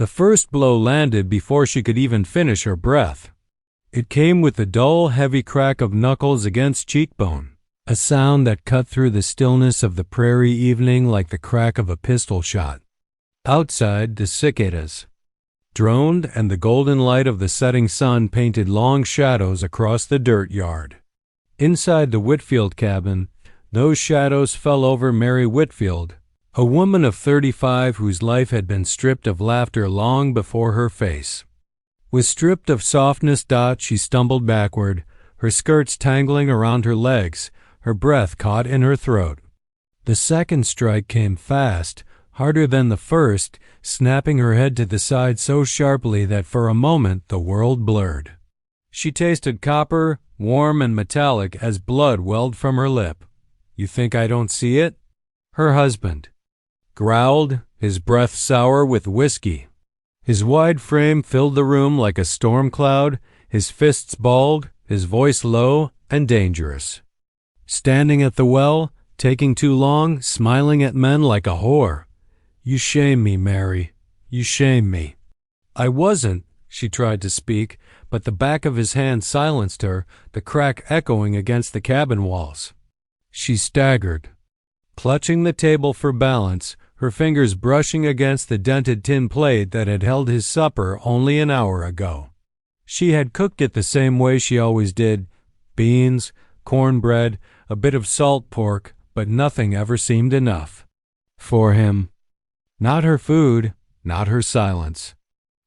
The first blow landed before she could even finish her breath. It came with the dull, heavy crack of knuckles against cheekbone, a sound that cut through the stillness of the prairie evening like the crack of a pistol shot. Outside, the cicadas droned, and the golden light of the setting sun painted long shadows across the dirt yard. Inside the Whitfield cabin, those shadows fell over Mary Whitfield, a woman of 35 whose life had been stripped of laughter long before her face. With stripped of softness, she stumbled backward, her skirts tangling around her legs, her breath caught in her throat. The second strike came fast, harder than the first, snapping her head to the side so sharply that for a moment the world blurred. She tasted copper, warm and metallic as blood welled from her lip. "You think I don't see it?" Her husband growled, his breath sour with whiskey. His wide frame filled the room like a storm cloud, his fists balled, his voice low and dangerous. Standing at the well, taking too long, smiling at men like a whore. "You shame me, Mary. You shame me." "I wasn't," she tried to speak, but the back of his hand silenced her, the crack echoing against the cabin walls. She staggered, clutching the table for balance, her fingers brushing against the dented tin plate that had held his supper only an hour ago. She had cooked it the same way she always did: beans, cornbread, a bit of salt pork, but nothing ever seemed enough for him. Not her food, not her silence,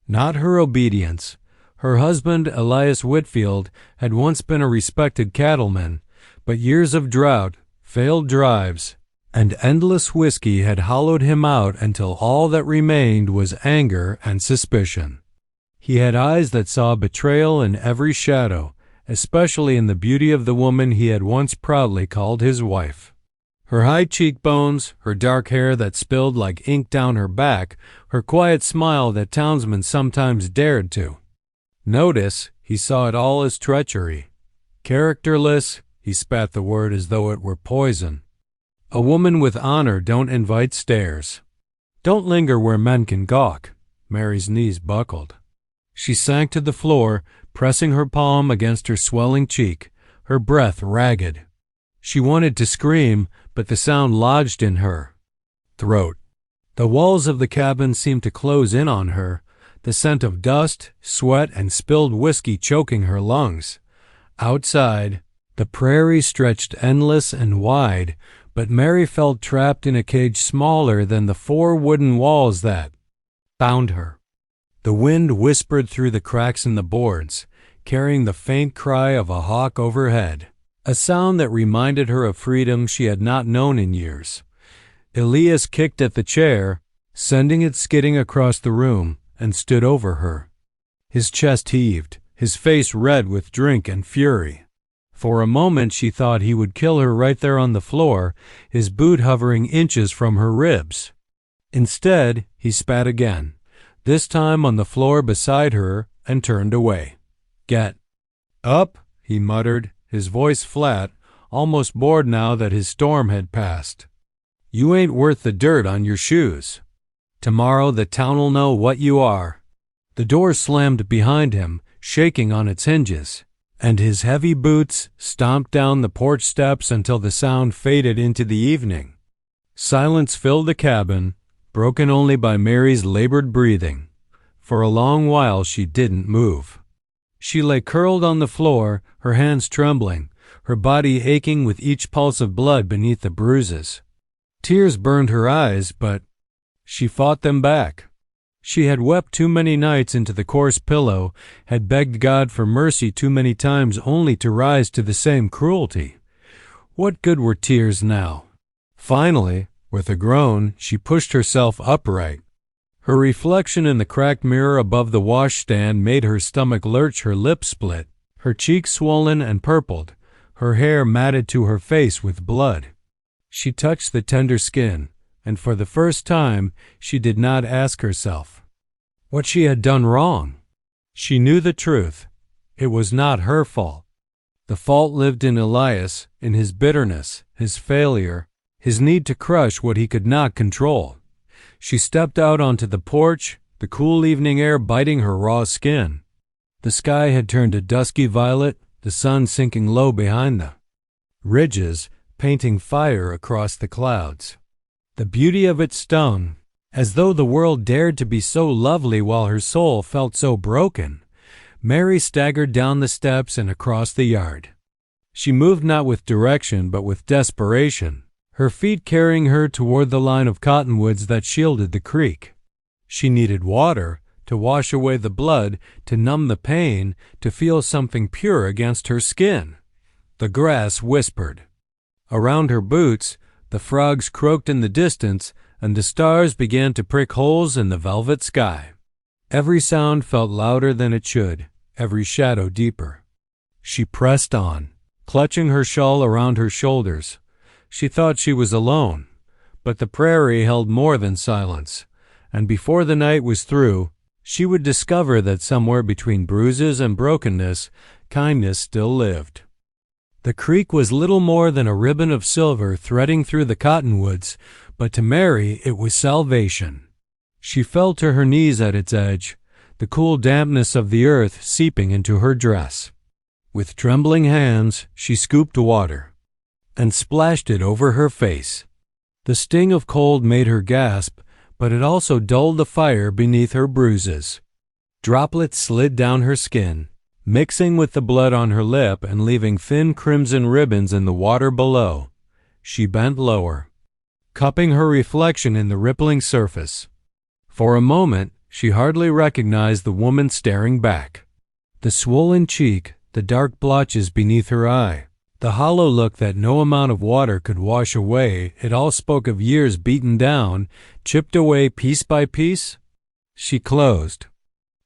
not her obedience. Her husband, Elias Whitfield, had once been a respected cattleman, but years of drought, failed drives, and endless whiskey had hollowed him out until all that remained was anger and suspicion. He had eyes that saw betrayal in every shadow, especially in the beauty of the woman he had once proudly called his wife. Her high cheekbones, her dark hair that spilled like ink down her back, her quiet smile that townsmen sometimes dared to notice, he saw it all as treachery. Characterless, he spat the word as though it were poison. A woman with honor don't invite stares. Don't linger where men can gawk. Mary's knees buckled. She sank to the floor, pressing her palm against her swelling cheek, her breath ragged. She wanted to scream, but the sound lodged in her throat. The walls of the cabin seemed to close in on her, the scent of dust, sweat, and spilled whiskey choking her lungs. Outside, the prairie stretched endless and wide, but Mary felt trapped in a cage smaller than the 4 wooden walls that bound her. The wind whispered through the cracks in the boards, carrying the faint cry of a hawk overhead, a sound that reminded her of freedom she had not known in years. Elias kicked at the chair, sending it skidding across the room, and stood over her. His chest heaved, his face red with drink and fury. For a moment she thought he would kill her right there on the floor, his boot hovering inches from her ribs. Instead, he spat again, this time on the floor beside her, and turned away. "Get up," he muttered, his voice flat, almost bored now that his storm had passed. "You ain't worth the dirt on your shoes. Tomorrow the town'll know what you are." The door slammed behind him, shaking on its hinges, and his heavy boots stomped down the porch steps until the sound faded into the evening. Silence filled the cabin, broken only by Mary's labored breathing. For a long while she didn't move. She lay curled on the floor, her hands trembling, her body aching with each pulse of blood beneath the bruises. Tears burned her eyes, but she fought them back. She had wept too many nights into the coarse pillow, had begged God for mercy too many times only to rise to the same cruelty. What good were tears now? Finally, with a groan, she pushed herself upright. Her reflection in the cracked mirror above the washstand made her stomach lurch, her lips split, her cheeks swollen and purpled, her hair matted to her face with blood. She touched the tender skin, and for the first time she did not ask herself what she had done wrong. She knew the truth. It was not her fault. The fault lived in Elias, in his bitterness, his failure, his need to crush what he could not control. She stepped out onto the porch, the cool evening air biting her raw skin. The sky had turned a dusky violet, the sun sinking low behind the ridges, painting fire across the clouds. The beauty of it stung, as though the world dared to be so lovely while her soul felt so broken. Mary staggered down the steps and across the yard. She moved not with direction but with desperation, her feet carrying her toward the line of cottonwoods that shielded the creek. She needed water, to wash away the blood, to numb the pain, to feel something pure against her skin. The grass whispered. Around her boots, the frogs croaked in the distance, and the stars began to prick holes in the velvet sky. Every sound felt louder than it should, every shadow deeper. She pressed on, clutching her shawl around her shoulders. She thought she was alone, but the prairie held more than silence, and before the night was through, she would discover that somewhere between bruises and brokenness, kindness still lived. The creek was little more than a ribbon of silver threading through the cottonwoods, but to Mary it was salvation. She fell to her knees at its edge, the cool dampness of the earth seeping into her dress. With trembling hands, she scooped water and splashed it over her face. The sting of cold made her gasp, but it also dulled the fire beneath her bruises. Droplets slid down her skin, mixing with the blood on her lip and leaving thin crimson ribbons in the water below. She bent lower, cupping her reflection in the rippling surface. For a moment, she hardly recognized the woman staring back. The swollen cheek, the dark blotches beneath her eye, the hollow look that no amount of water could wash away, it all spoke of years beaten down, chipped away piece by piece. She closed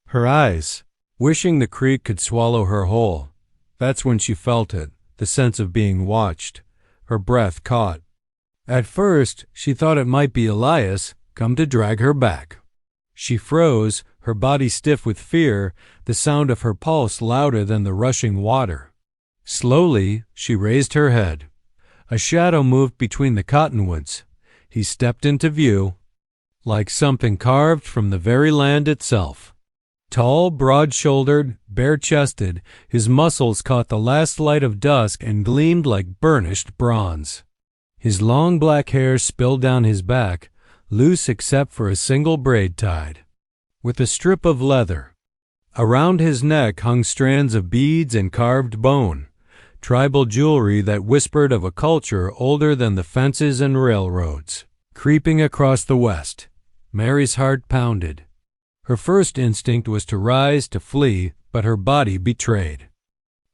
her eyes, wishing the creek could swallow her whole. That's when she felt it, the sense of being watched, her breath caught. At first, she thought it might be Elias, come to drag her back. She froze, her body stiff with fear, the sound of her pulse louder than the rushing water. Slowly, she raised her head. A shadow moved between the cottonwoods. He stepped into view, like something carved from the very land itself. Tall, broad-shouldered, bare-chested, his muscles caught the last light of dusk and gleamed like burnished bronze. His long black hair spilled down his back, loose except for a single braid tied with a strip of leather. Around his neck hung strands of beads and carved bone, tribal jewelry that whispered of a culture older than the fences and railroads. Creeping across the west, Mary's heart pounded. Her first instinct was to rise, to flee, but her body betrayed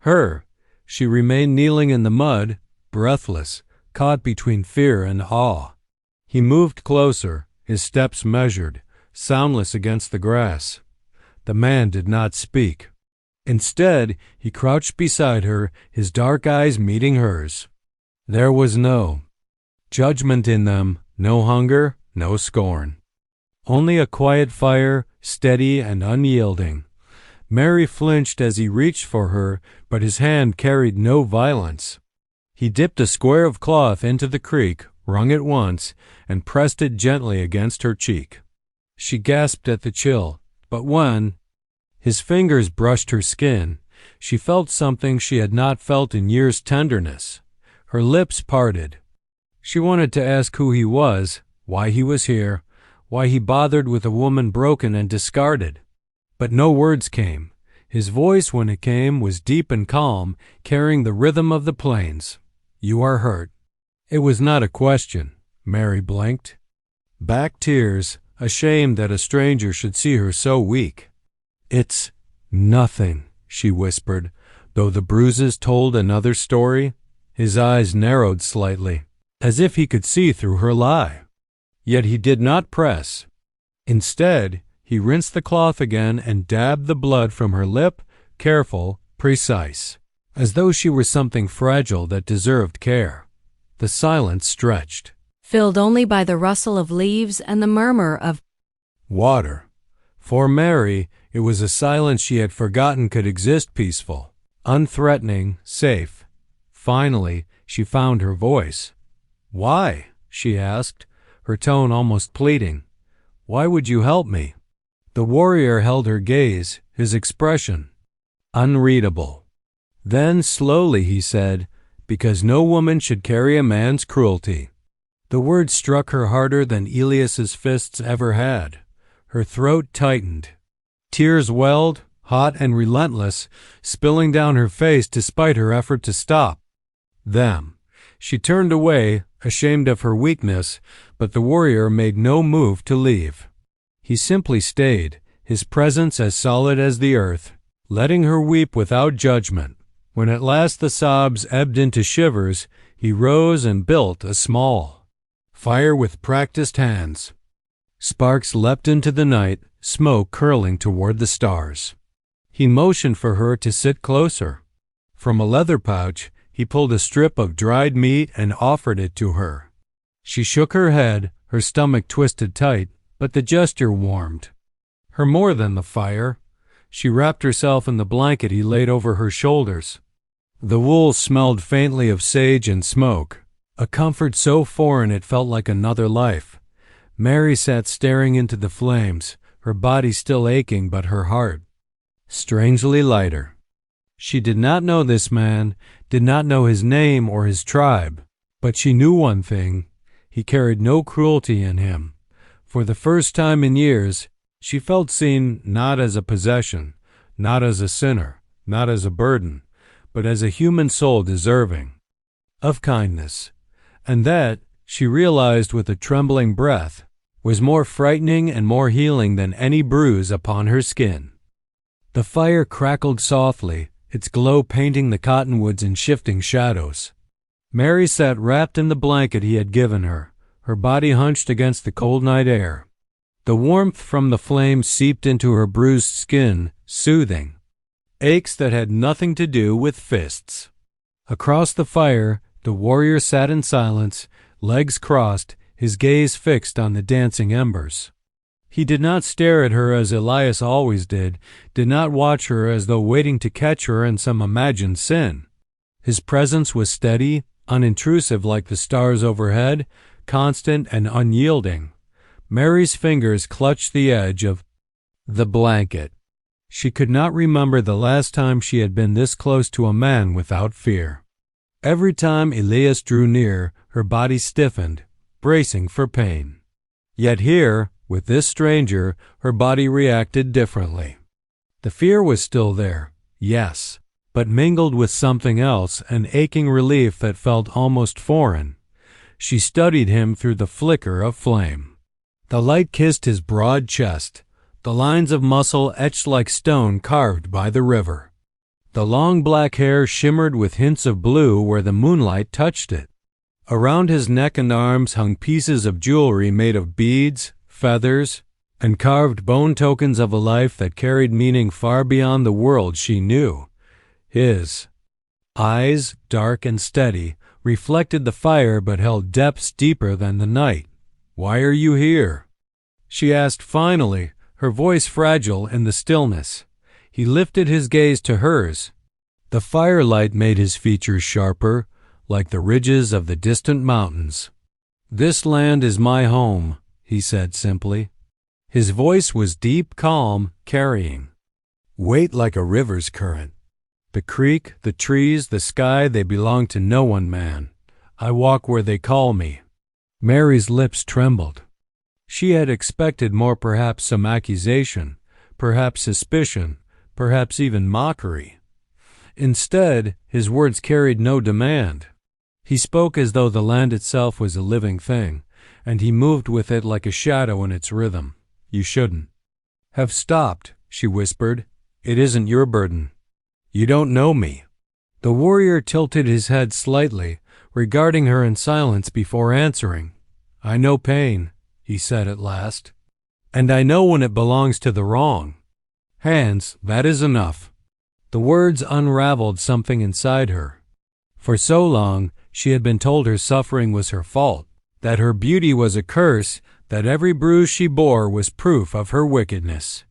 her. She remained kneeling in the mud, breathless, caught between fear and awe. He moved closer, his steps measured, soundless against the grass. The man did not speak. Instead, he crouched beside her, his dark eyes meeting hers. There was no judgment in them, no hunger, no scorn. Only a quiet fire, steady and unyielding. Mary flinched as he reached for her, but his hand carried no violence. He dipped a square of cloth into the creek, wrung it once, and pressed it gently against her cheek. She gasped at the chill, but when his fingers brushed her skin, she felt something she had not felt in years' tenderness. Her lips parted. She wanted to ask who he was, why he was here, why he bothered with a woman broken and discarded. But no words came. His voice, when it came, was deep and calm, carrying the rhythm of the plains. "You are hurt." It was not a question. Mary blinked back tears, ashamed that a stranger should see her so weak. "It's nothing," she whispered, though the bruises told another story. His eyes narrowed slightly, as if he could see through her lie. Yet he did not press. Instead, he rinsed the cloth again and dabbed the blood from her lip, careful, precise, as though she were something fragile that deserved care. The silence stretched, filled only by the rustle of leaves and the murmur of water. For Mary, it was a silence she had forgotten could exist peaceful, unthreatening, safe. Finally, she found her voice. "Why?" she asked, her tone almost pleading. "Why would you help me?" The warrior held her gaze, his expression unreadable. Then slowly he said, "Because no woman should carry a man's cruelty." The words struck her harder than Elias's fists ever had. Her throat tightened. Tears welled, hot and relentless, spilling down her face despite her effort to stop them. She turned away, ashamed of her weakness, but the warrior made no move to leave. He simply stayed, his presence as solid as the earth, letting her weep without judgment. When at last the sobs ebbed into shivers, he rose and built a small fire with practiced hands. Sparks leapt into the night, smoke curling toward the stars. He motioned for her to sit closer. From a leather pouch, he pulled a strip of dried meat and offered it to her. She shook her head, her stomach twisted tight, but the gesture warmed her more than the fire. She wrapped herself in the blanket he laid over her shoulders. The wool smelled faintly of sage and smoke, a comfort so foreign it felt like another life. Mary sat staring into the flames, her body still aching but her heart strangely lighter. She did not know this man, did not know his name or his tribe, but she knew one thing: he carried no cruelty in him. For the first time in years, she felt seen not as a possession, not as a sinner, not as a burden, but as a human soul deserving of kindness. And that, she realized with a trembling breath, was more frightening and more healing than any bruise upon her skin. The fire crackled softly, its glow painting the cottonwoods in shifting shadows. Mary sat wrapped in the blanket he had given her, her body hunched against the cold night air. The warmth from the flames seeped into her bruised skin, soothing aches that had nothing to do with fists. Across the fire, the warrior sat in silence, legs crossed, his gaze fixed on the dancing embers. He did not stare at her as Elias always did not watch her as though waiting to catch her in some imagined sin. His presence was steady, unintrusive like the stars overhead, constant and unyielding. Mary's fingers clutched the edge of the blanket. She could not remember the last time she had been this close to a man without fear. Every time Elias drew near, her body stiffened, bracing for pain. Yet here, with this stranger, her body reacted differently. The fear was still there, yes, but mingled with something else, an aching relief that felt almost foreign. She studied him through the flicker of flame. The light kissed his broad chest, the lines of muscle etched like stone carved by the river. The long black hair shimmered with hints of blue where the moonlight touched it. Around his neck and arms hung pieces of jewelry made of beads, feathers, and carved bone tokens of a life that carried meaning far beyond the world she knew. His eyes, dark and steady, reflected the fire but held depths deeper than the night. "Why are you here?" she asked finally, her voice fragile in the stillness. He lifted his gaze to hers. The firelight made his features sharper, like the ridges of the distant mountains. "This land is my home," he said simply. His voice was deep, calm, carrying weight like a river's current. "The creek, the trees, the sky, they belong to no one, man. I walk where they call me." Mary's lips trembled. She had expected more, perhaps some accusation, perhaps suspicion, perhaps even mockery. Instead, his words carried no demand. He spoke as though the land itself was a living thing, and he moved with it like a shadow in its rhythm. "You shouldn't have stopped," she whispered. "It isn't your burden. You don't know me." The warrior tilted his head slightly, regarding her in silence before answering. "I know pain," he said at last, "and I know when it belongs to the wrong. Hands, that is enough." The words unraveled something inside her. For so long, she had been told her suffering was her fault, that her beauty was a curse, that every bruise she bore was proof of her wickedness.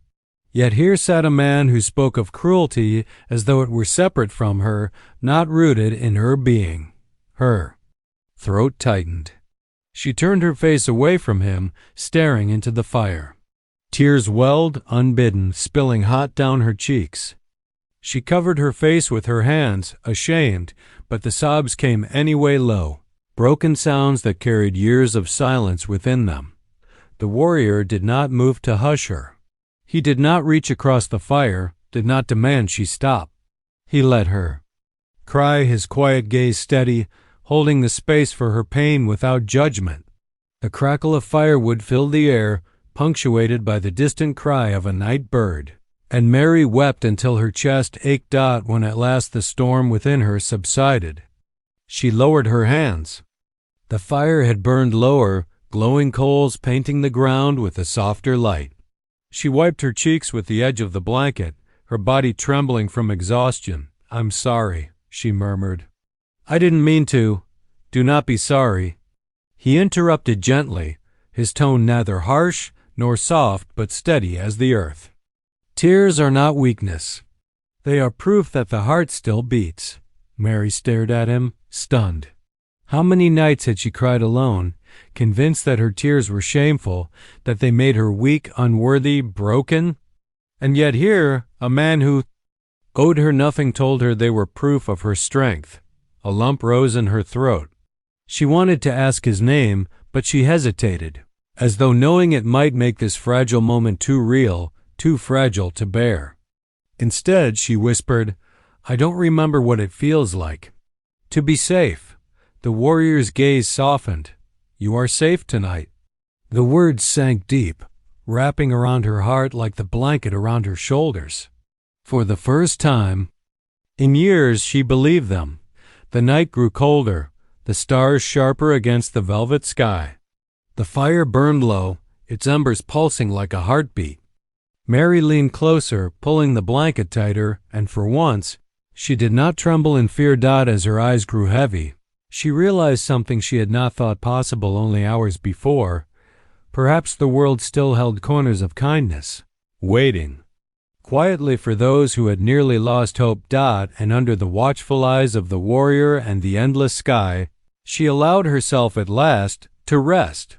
Yet here sat a man who spoke of cruelty as though it were separate from her, not rooted in her being. Her throat tightened. She turned her face away from him, staring into the fire. Tears welled, unbidden, spilling hot down her cheeks. She covered her face with her hands, ashamed, but the sobs came anyway low, broken sounds that carried years of silence within them. The warrior did not move to hush her. He did not reach across the fire, did not demand she stop. He let her cry, his quiet gaze steady, holding the space for her pain without judgment. The crackle of firewood filled the air, punctuated by the distant cry of a night bird. And Mary wept until her chest ached out when at last the storm within her subsided. She lowered her hands. The fire had burned lower, glowing coals painting the ground with a softer light. She wiped her cheeks with the edge of the blanket, her body trembling from exhaustion. "I'm sorry," she murmured. "I didn't mean to. Do not be sorry." He interrupted gently, his tone neither harsh nor soft but steady as the earth. "Tears are not weakness. They are proof that the heart still beats." Mary stared at him, stunned. How many nights had she cried alone, convinced that her tears were shameful, that they made her weak, unworthy, broken? And yet here, a man who owed her nothing told her they were proof of her strength. A lump rose in her throat. She wanted to ask his name, but she hesitated, as though knowing it might make this fragile moment too real, too fragile to bear. Instead, she whispered, "I don't remember what it feels like to be safe." The warrior's gaze softened. "You are safe tonight." The words sank deep, wrapping around her heart like the blanket around her shoulders. For the first time in years, she believed them. The night grew colder, the stars sharper against the velvet sky. The fire burned low, its embers pulsing like a heartbeat. Mary leaned closer, pulling the blanket tighter, and for once, she did not tremble in fear. As her eyes grew heavy, she realized something she had not thought possible only hours before. Perhaps the world still held corners of kindness, waiting quietly for those who had nearly lost hope. And under the watchful eyes of the warrior and the endless sky, she allowed herself at last to rest.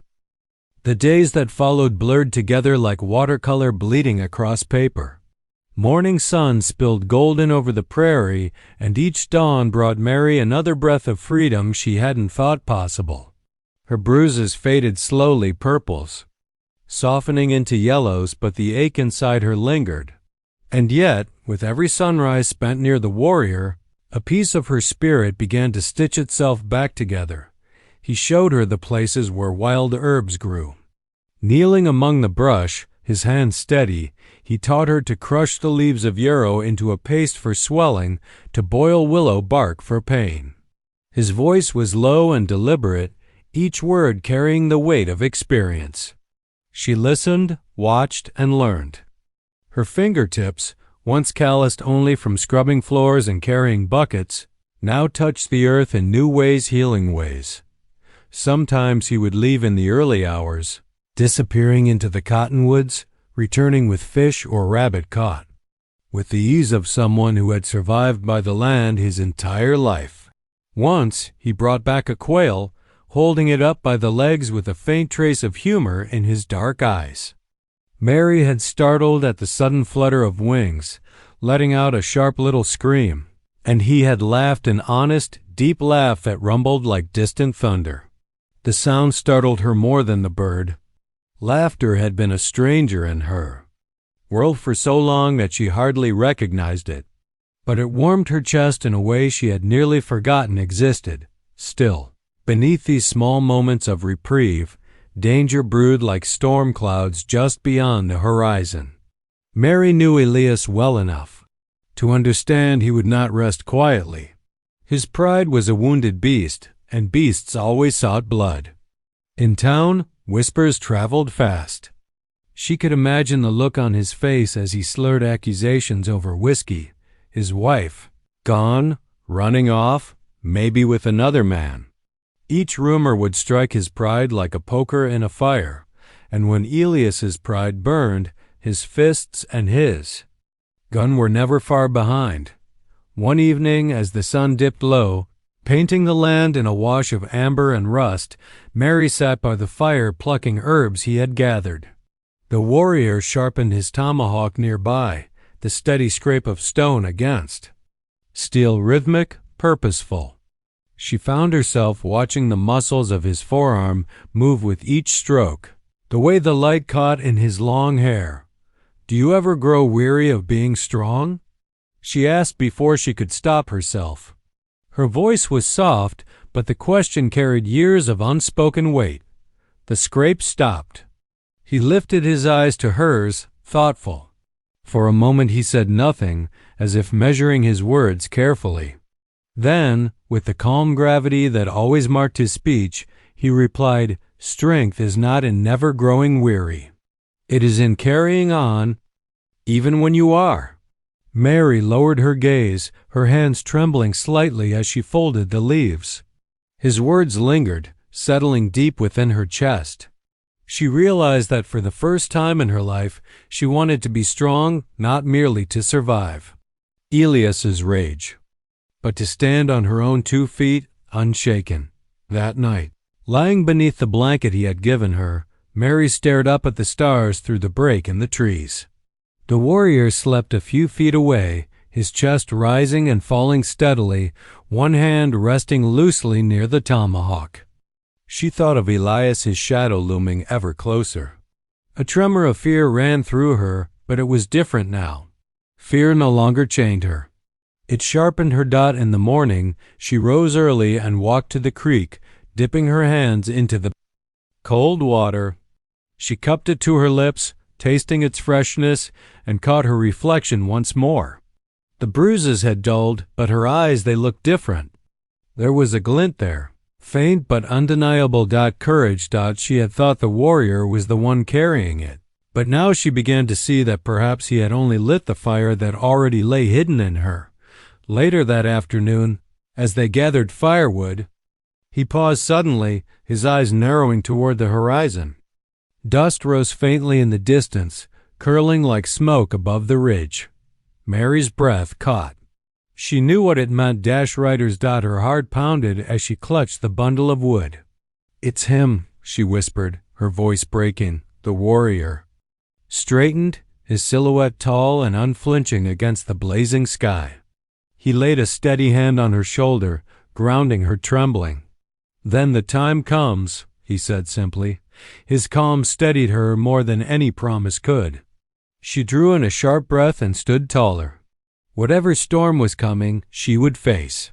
The days that followed blurred together like watercolor bleeding across paper. Morning sun spilled golden over the prairie, and each dawn brought Mary another breath of freedom she hadn't thought possible. Her bruises faded slowly, purples, softening into yellows, but the ache inside her lingered. And yet, with every sunrise spent near the warrior, a piece of her spirit began to stitch itself back together. He showed her the places where wild herbs grew. Kneeling among the brush, his hand steady, he taught her to crush the leaves of yarrow into a paste for swelling, to boil willow bark for pain. His voice was low and deliberate, each word carrying the weight of experience. She listened, watched, and learned. Her fingertips, once calloused only from scrubbing floors and carrying buckets, now touched the earth in new ways, healing ways. Sometimes he would leave in the early hours, disappearing into the cottonwoods, returning with fish or rabbit caught, with the ease of someone who had survived by the land his entire life. Once he brought back a quail, holding it up by the legs with a faint trace of humor in his dark eyes. Mary had startled at the sudden flutter of wings, letting out a sharp little scream, and he had laughed an honest, deep laugh that rumbled like distant thunder. The sound startled her more than the bird. Laughter had been a stranger in her world for so long that she hardly recognized it, but it warmed her chest in a way she had nearly forgotten existed. Still, beneath these small moments of reprieve, danger brewed like storm clouds just beyond the horizon. Mary knew Elias well enough to understand he would not rest quietly. His pride was a wounded beast, and beasts always sought blood. In town, whispers traveled fast. She could imagine the look on his face as he slurred accusations over whiskey, his wife, gone, running off, maybe with another man. Each rumor would strike his pride like a poker in a fire, and when Elias's pride burned, his fists and his gun were never far behind. One evening, as the sun dipped low, painting the land in a wash of amber and rust, Mary sat by the fire plucking herbs he had gathered. The warrior sharpened his tomahawk nearby, the steady scrape of stone against. Steel rhythmic, purposeful. She found herself watching the muscles of his forearm move with each stroke, the way the light caught in his long hair. "Do you ever grow weary of being strong?" she asked before she could stop herself. Her voice was soft, but the question carried years of unspoken weight. The scrape stopped. He lifted his eyes to hers, thoughtful. For a moment he said nothing, as if measuring his words carefully. Then, with the calm gravity that always marked his speech, he replied, "Strength is not in never growing weary. It is in carrying on, even when you are." Mary lowered her gaze, her hands trembling slightly as she folded the leaves. His words lingered, settling deep within her chest. She realized that for the first time in her life, she wanted to be strong, not merely to survive. Elias's rage. But to stand on her own 2 feet, unshaken. That night, lying beneath the blanket he had given her, Mary stared up at the stars through the break in the trees. The warrior slept a few feet away, his chest rising and falling steadily, one hand resting loosely near the tomahawk. She thought of Elias, his shadow looming ever closer. A tremor of fear ran through her, but it was different now. Fear no longer chained her. It sharpened her dot in the morning. She rose early and walked to the creek, dipping her hands into the cold water. She cupped it to her lips, tasting its freshness, and caught her reflection once more. The bruises had dulled, but her eyes, they looked different. There was a glint there, faint but undeniable. Courage. She had thought the warrior was the one carrying it, but now she began to see that perhaps he had only lit the fire that already lay hidden in her. Later that afternoon, as they gathered firewood, he paused suddenly, his eyes narrowing toward the horizon. Dust rose faintly in the distance, curling like smoke above the ridge. Mary's breath caught. She knew what it meant. Riders. Her heart pounded as she clutched the bundle of wood. "It's him," she whispered, her voice breaking. "The warrior." Straightened, his silhouette tall and unflinching against the blazing sky. He laid a steady hand on her shoulder, grounding her trembling. "Then the time comes," he said simply. His calm steadied her more than any promise could. She drew in a sharp breath and stood taller. Whatever storm was coming, she would face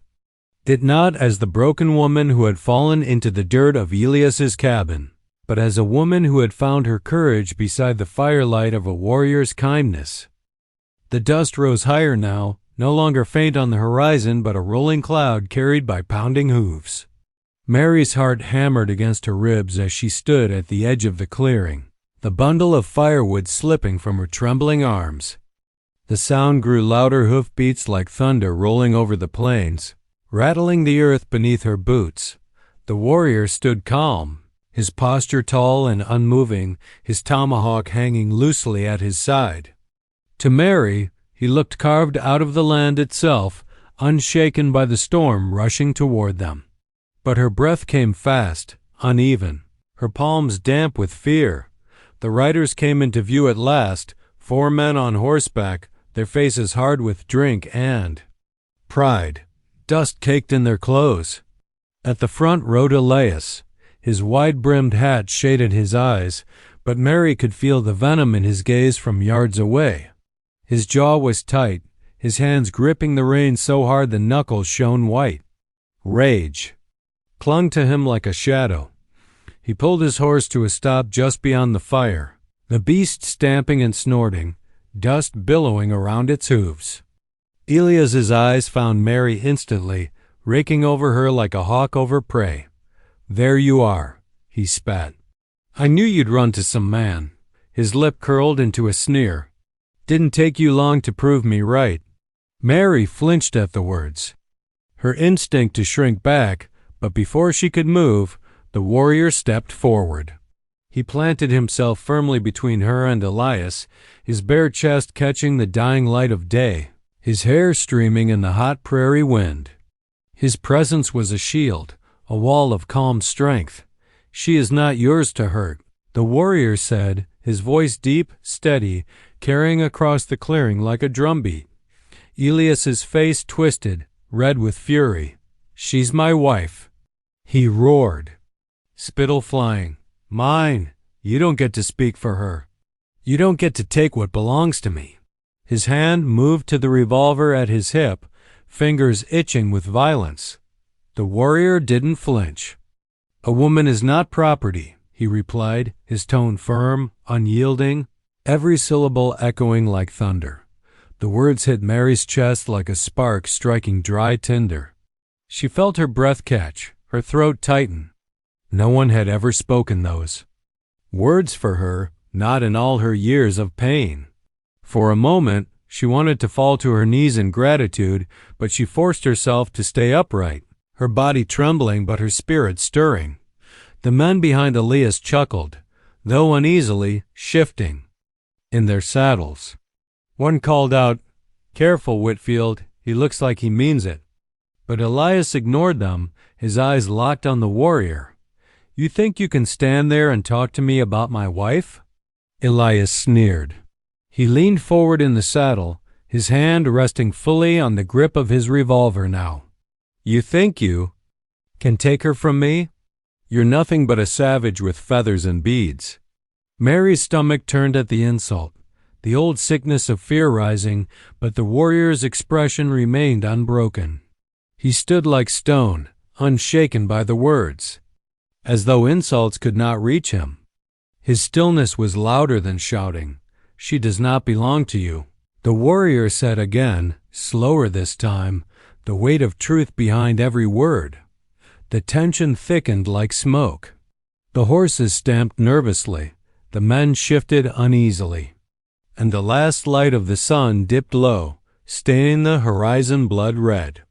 it, not as the broken woman who had fallen into the dirt of Elias's cabin, but as a woman who had found her courage beside the firelight of a warrior's kindness. The dust rose higher now, no longer faint on the horizon, but a rolling cloud carried by pounding hooves. Mary's heart hammered against her ribs as she stood at the edge of the clearing, the bundle of firewood slipping from her trembling arms. The sound grew louder, hoofbeats like thunder rolling over the plains, rattling the earth beneath her boots. The warrior stood calm, his posture tall and unmoving, his tomahawk hanging loosely at his side. To Mary, he looked carved out of the land itself, unshaken by the storm rushing toward them. But her breath came fast, uneven, her palms damp with fear. The riders came into view at last, 4 men on horseback, their faces hard with drink and pride. Dust caked in their clothes. At the front rode Elias. His wide-brimmed hat shaded his eyes, but Mary could feel the venom in his gaze from yards away. His jaw was tight, his hands gripping the reins so hard the knuckles shone white. Rage clung to him like a shadow. He pulled his horse to a stop just beyond the fire, the beast stamping and snorting, dust billowing around its hooves. Elias's eyes found Mary instantly, raking over her like a hawk over prey. "There you are," he spat. "I knew you'd run to some man." His lip curled into a sneer. "Didn't take you long to prove me right." Mary flinched at the words, her instinct to shrink back, but before she could move, the warrior stepped forward. He planted himself firmly between her and Elias, his bare chest catching the dying light of day, his hair streaming in the hot prairie wind. His presence was a shield, a wall of calm strength. "She is not yours to hurt," the warrior said, his voice deep, steady, carrying across the clearing like a drumbeat. Elias's face twisted, red with fury. "She's my wife," he roared, spittle flying. "Mine. You don't get to speak for her. You don't get to take what belongs to me." His hand moved to the revolver at his hip, fingers itching with violence. The warrior didn't flinch. "A woman is not property," he replied, his tone firm, unyielding, every syllable echoing like thunder. The words hit Mary's chest like a spark striking dry tinder. She felt her breath catch, her throat tighten. No one had ever spoken those words for her, not in all her years of pain. For a moment, she wanted to fall to her knees in gratitude, but she forced herself to stay upright, her body trembling but her spirit stirring. The men behind Elias chuckled, though uneasily, shifting in their saddles. One called out, "Careful, Whitfield, he looks like he means it." But Elias ignored them, his eyes locked on the warrior. "You think you can stand there and talk to me about my wife?" Elias sneered. He leaned forward in the saddle, his hand resting fully on the grip of his revolver now. "You think you can take her from me? You're nothing but a savage with feathers and beads." Mary's stomach turned at the insult, the old sickness of fear rising, but the warrior's expression remained unbroken. He stood like stone, unshaken by the words, as though insults could not reach him. His stillness was louder than shouting. "She does not belong to you," the warrior said again, slower this time, the weight of truth behind every word. The tension thickened like smoke. The horses stamped nervously, the men shifted uneasily, and the last light of the sun dipped low, staining the horizon blood red.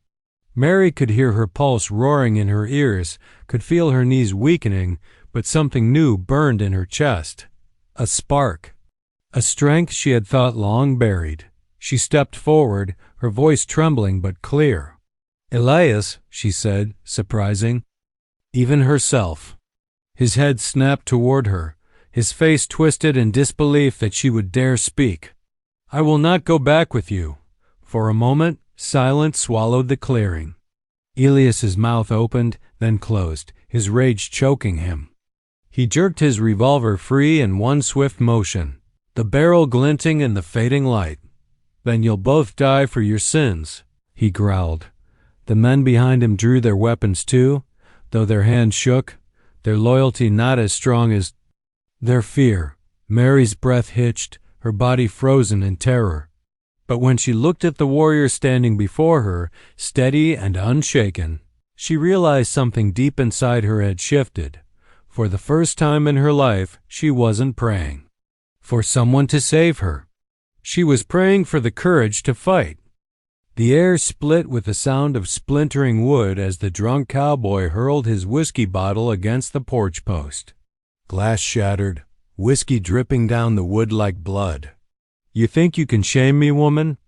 Mary could hear her pulse roaring in her ears, could feel her knees weakening, but something new burned in her chest. A spark. A strength she had thought long buried. She stepped forward, her voice trembling but clear. "Elias," she said, surprising even herself. His head snapped toward her, his face twisted in disbelief that she would dare speak. "I will not go back with you." For a moment, silence swallowed the clearing. Elias's mouth opened, then closed, his rage choking him. He jerked his revolver free in one swift motion, the barrel glinting in the fading light. "Then you'll both die for your sins," he growled. The men behind him drew their weapons too, though their hands shook, their loyalty not as strong as their fear. Mary's breath hitched, her body frozen in terror. But when she looked at the warrior standing before her, steady and unshaken, she realized something deep inside her had shifted. For the first time in her life, she wasn't praying for someone to save her. She was praying for the courage to fight. The air split with the sound of splintering wood as the drunk cowboy hurled his whiskey bottle against the porch post. Glass shattered, whiskey dripping down the wood like blood. "You think you can shame me, woman?"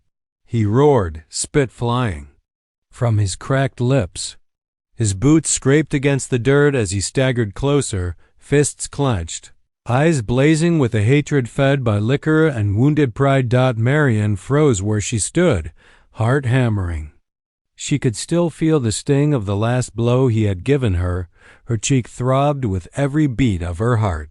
he roared, spit flying from his cracked lips. His boots scraped against the dirt as he staggered closer, fists clenched, eyes blazing with a hatred fed by liquor and wounded pride. Marian froze where she stood, heart hammering. She could still feel the sting of the last blow he had given her. Her cheek throbbed with every beat of her heart.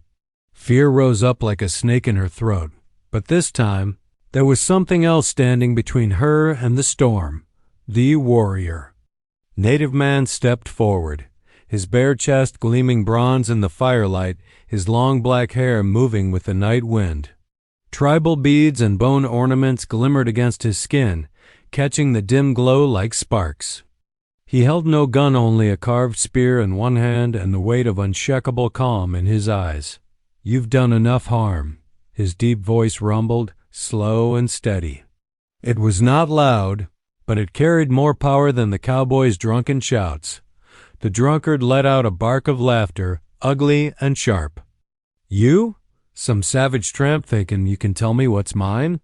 Fear rose up like a snake in her throat. But this time, there was something else standing between her and the storm. The warrior. Native man stepped forward, his bare chest gleaming bronze in the firelight, his long black hair moving with the night wind. Tribal beads and bone ornaments glimmered against his skin, catching the dim glow like sparks. He held no gun, only a carved spear in one hand and the weight of unshakable calm in his eyes. "You've done enough harm," his deep voice rumbled, slow and steady. It was not loud, but it carried more power than the cowboy's drunken shouts. The drunkard let out a bark of laughter, ugly and sharp. "You? Some savage tramp thinking you can tell me what's mine?"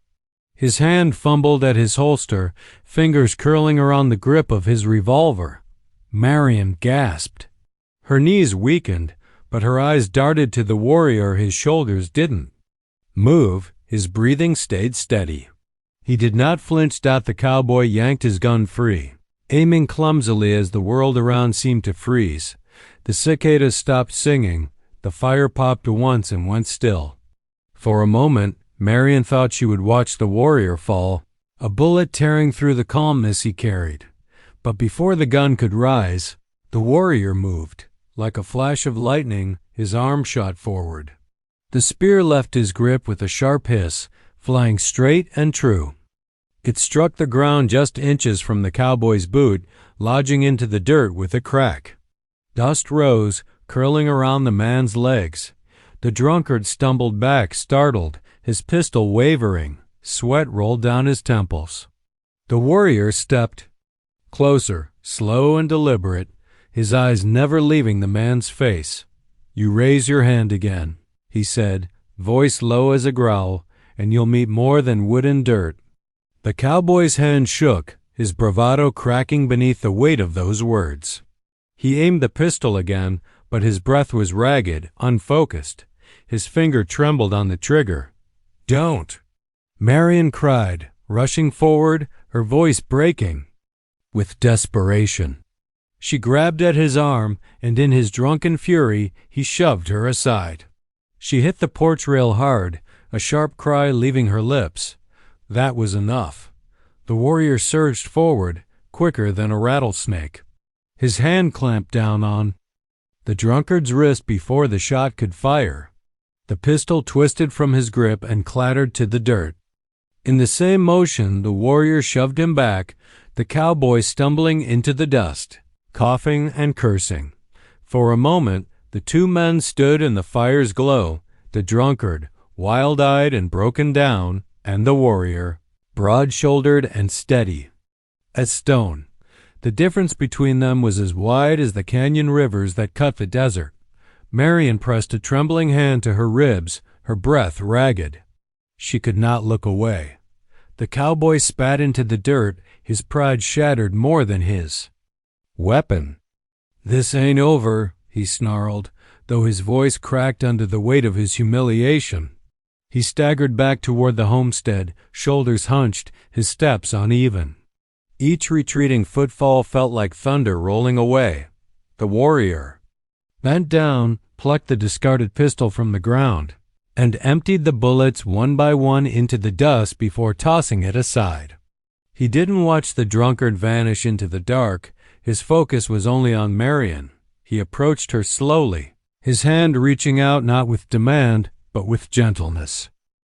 His hand fumbled at his holster, fingers curling around the grip of his revolver. Marian gasped. Her knees weakened, but her eyes darted to the warrior. His shoulders didn't. move, his breathing stayed steady. He did not flinch. The cowboy yanked his gun free, aiming clumsily as the world around seemed to freeze. The cicadas stopped singing. The fire popped once and went still. For a moment, Marion thought she would watch the warrior fall, a bullet tearing through the calmness he carried. But before the gun could rise, the warrior moved. Like a flash of lightning, his arm shot forward. The spear left his grip with a sharp hiss, flying straight and true. It struck the ground just inches from the cowboy's boot, lodging into the dirt with a crack. Dust rose, curling around the man's legs. The drunkard stumbled back, startled, his pistol wavering. Sweat rolled down his temples. The warrior stepped closer, slow and deliberate, his eyes never leaving the man's face. "You raise your hand again," he said, voice low as a growl, "and you'll meet more than wood and dirt." The cowboy's hand shook, his bravado cracking beneath the weight of those words. He aimed the pistol again, but his breath was ragged, unfocused. His finger trembled on the trigger. "Don't!" Marion cried, rushing forward, her voice breaking with desperation. She grabbed at his arm, and in his drunken fury, he shoved her aside. She hit the porch rail hard, a sharp cry leaving her lips. That was enough. The warrior surged forward, quicker than a rattlesnake. His hand clamped down on the drunkard's wrist before the shot could fire. The pistol twisted from his grip and clattered to the dirt. In the same motion, the warrior shoved him back, the cowboy stumbling into the dust, coughing and cursing. For a moment, the two men stood in the fire's glow, the drunkard, wild-eyed and broken down, and the warrior, broad-shouldered and steady as stone. The difference between them was as wide as the canyon rivers that cut the desert. Marion pressed a trembling hand to her ribs, her breath ragged. She could not look away. The cowboy spat into the dirt, his pride shattered more than his weapon. "This ain't over," he snarled, though his voice cracked under the weight of his humiliation. He staggered back toward the homestead, shoulders hunched, his steps uneven. Each retreating footfall felt like thunder rolling away. The warrior bent down, plucked the discarded pistol from the ground, and emptied the bullets one by one into the dust before tossing it aside. He didn't watch the drunkard vanish into the dark. His focus was only on Marion. He approached her slowly, his hand reaching out not with demand, but with gentleness.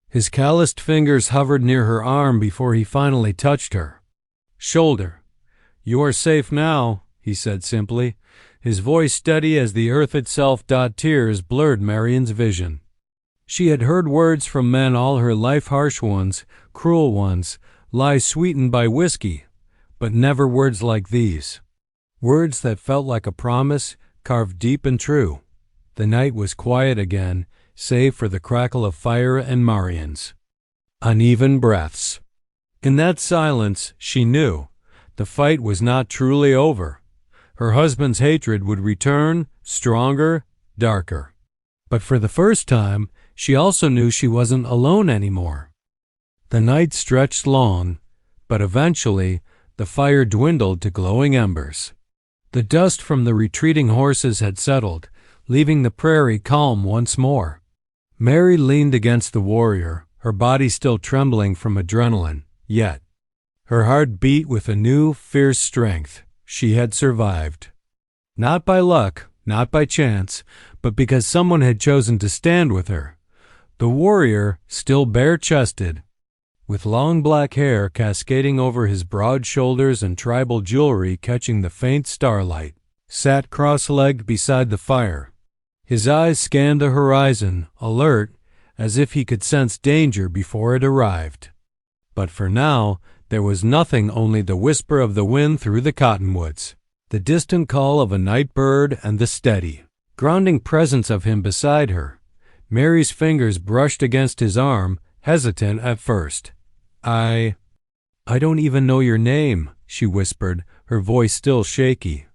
His calloused fingers hovered near her arm before he finally touched her shoulder. "You are safe now," he said simply, his voice steady as the earth itself. Tears blurred Marion's vision. She had heard words from men all her life, harsh ones, cruel ones, lies sweetened by whiskey, but never words like these. Words that felt like a promise, carved deep and true. The night was quiet again, save for the crackle of fire and Marion's uneven breaths. In that silence, she knew the fight was not truly over. Her husband's hatred would return, stronger, darker. But for the first time, she also knew she wasn't alone anymore. The night stretched long, but eventually the fire dwindled to glowing embers. The dust from the retreating horses had settled, leaving the prairie calm once more. Mary leaned against the warrior, her body still trembling from adrenaline, yet her heart beat with a new, fierce strength. She had survived. Not by luck, not by chance, but because someone had chosen to stand with her. The warrior, still bare-chested, with long black hair cascading over his broad shoulders and tribal jewelry catching the faint starlight, sat cross-legged beside the fire. His eyes scanned the horizon, alert, as if he could sense danger before it arrived. But for now, there was nothing, only the whisper of the wind through the cottonwoods, the distant call of a night bird, and the steady, grounding presence of him beside her. Mary's fingers brushed against his arm, hesitant at first. I don't even know your name," she whispered, her voice still shaky.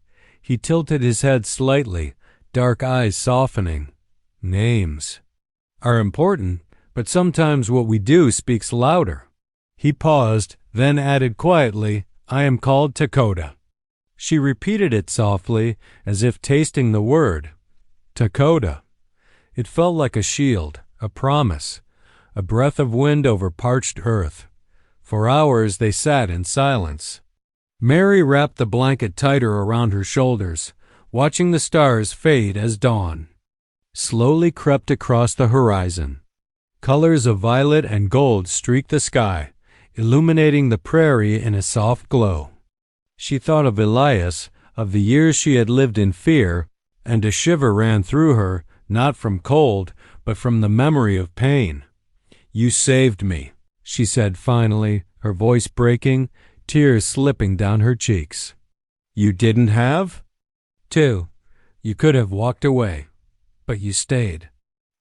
He tilted his head slightly, dark eyes softening. "Names are important, but sometimes what we do speaks louder." He paused, then added quietly, "I am called Dakota." She repeated it softly, as if tasting the word. Dakota. It felt like a shield, a promise, a breath of wind over parched earth. For hours they sat in silence. Mary wrapped the blanket tighter around her shoulders, watching the stars fade as dawn slowly crept across the horizon. Colors of violet and gold streaked the sky, illuminating the prairie in a soft glow. She thought of Elias, of the years she had lived in fear, and a shiver ran through her, not from cold, but from the memory of pain. "You saved me," she said finally, her voice breaking, tears slipping down her cheeks. "You didn't have to. You could have walked away, but you stayed."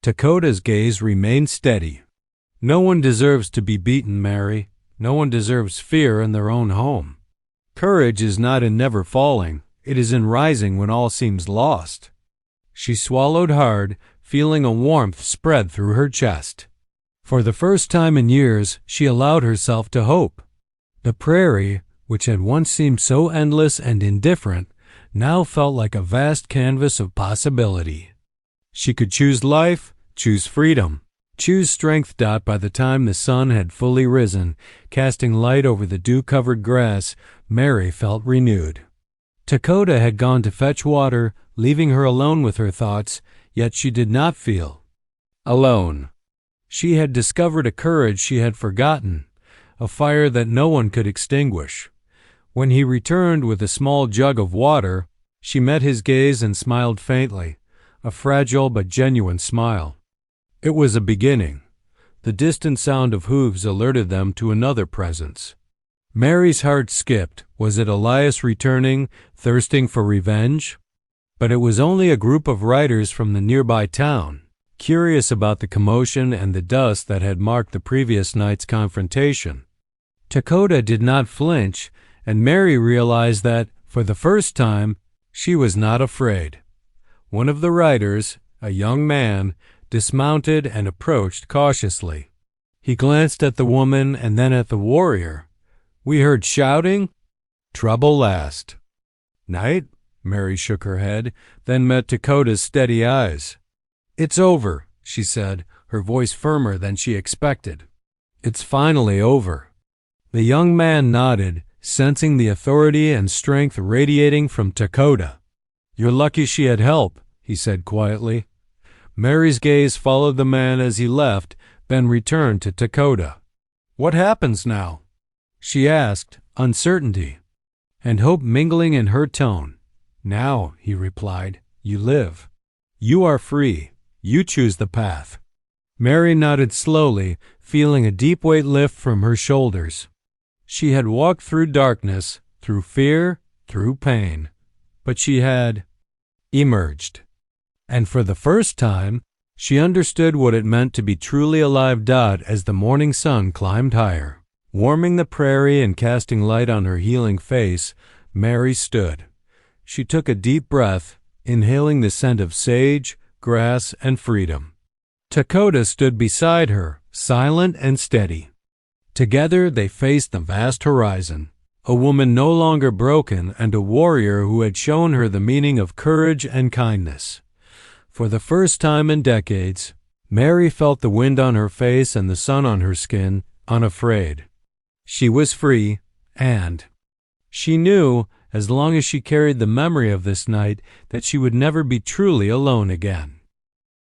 Dakota's gaze remained steady. "No one deserves to be beaten, Mary. No one deserves fear in their own home. Courage is not in never falling. It is in rising when all seems lost." She swallowed hard, feeling a warmth spread through her chest. For the first time in years, she allowed herself to hope. The prairie, which had once seemed so endless and indifferent, now felt like a vast canvas of possibility. She could choose life, choose freedom, choose strength. By the time the sun had fully risen, casting light over the dew-covered grass, Mary felt renewed. Dakota had gone to fetch water, leaving her alone with her thoughts, yet she did not feel alone. She had discovered a courage she had forgotten, a fire that no one could extinguish. When he returned with a small jug of water, she met his gaze and smiled faintly, a fragile but genuine smile. It was a beginning. The distant sound of hooves alerted them to another presence. Mary's heart skipped. Was it Elias returning, thirsting for revenge? But it was only a group of riders from the nearby town, curious about the commotion and the dust that had marked the previous night's confrontation. Dakota did not flinch, and Mary realized that, for the first time, she was not afraid. One of the riders, a young man, dismounted and approached cautiously. He glanced at the woman and then at the warrior. "We heard shouting?" "Trouble last night?" Mary shook her head, then met Dakota's steady eyes. "It's over," she said, her voice firmer than she expected. "It's finally over." The young man nodded, sensing the authority and strength radiating from Dakota. "You're lucky she had help," he said quietly. Mary's gaze followed the man as he left, then returned to Dakota. "What happens now?" she asked, uncertainty and hope mingling in her tone. "Now," he replied, "you live. You are free. You choose the path." Mary nodded slowly, feeling a deep weight lift from her shoulders. She had walked through darkness, through fear, through pain, but she had emerged. And for the first time, she understood what it meant to be truly alive. As the morning sun climbed higher, warming the prairie and casting light on her healing face, Mary stood. She took a deep breath, inhaling the scent of sage, grass, and freedom. Dakota stood beside her, silent and steady. Together they faced the vast horizon, a woman no longer broken and a warrior who had shown her the meaning of courage and kindness. For the first time in decades, Mary felt the wind on her face and the sun on her skin, unafraid. She was free, and she knew, as long as she carried the memory of this night, that she would never be truly alone again.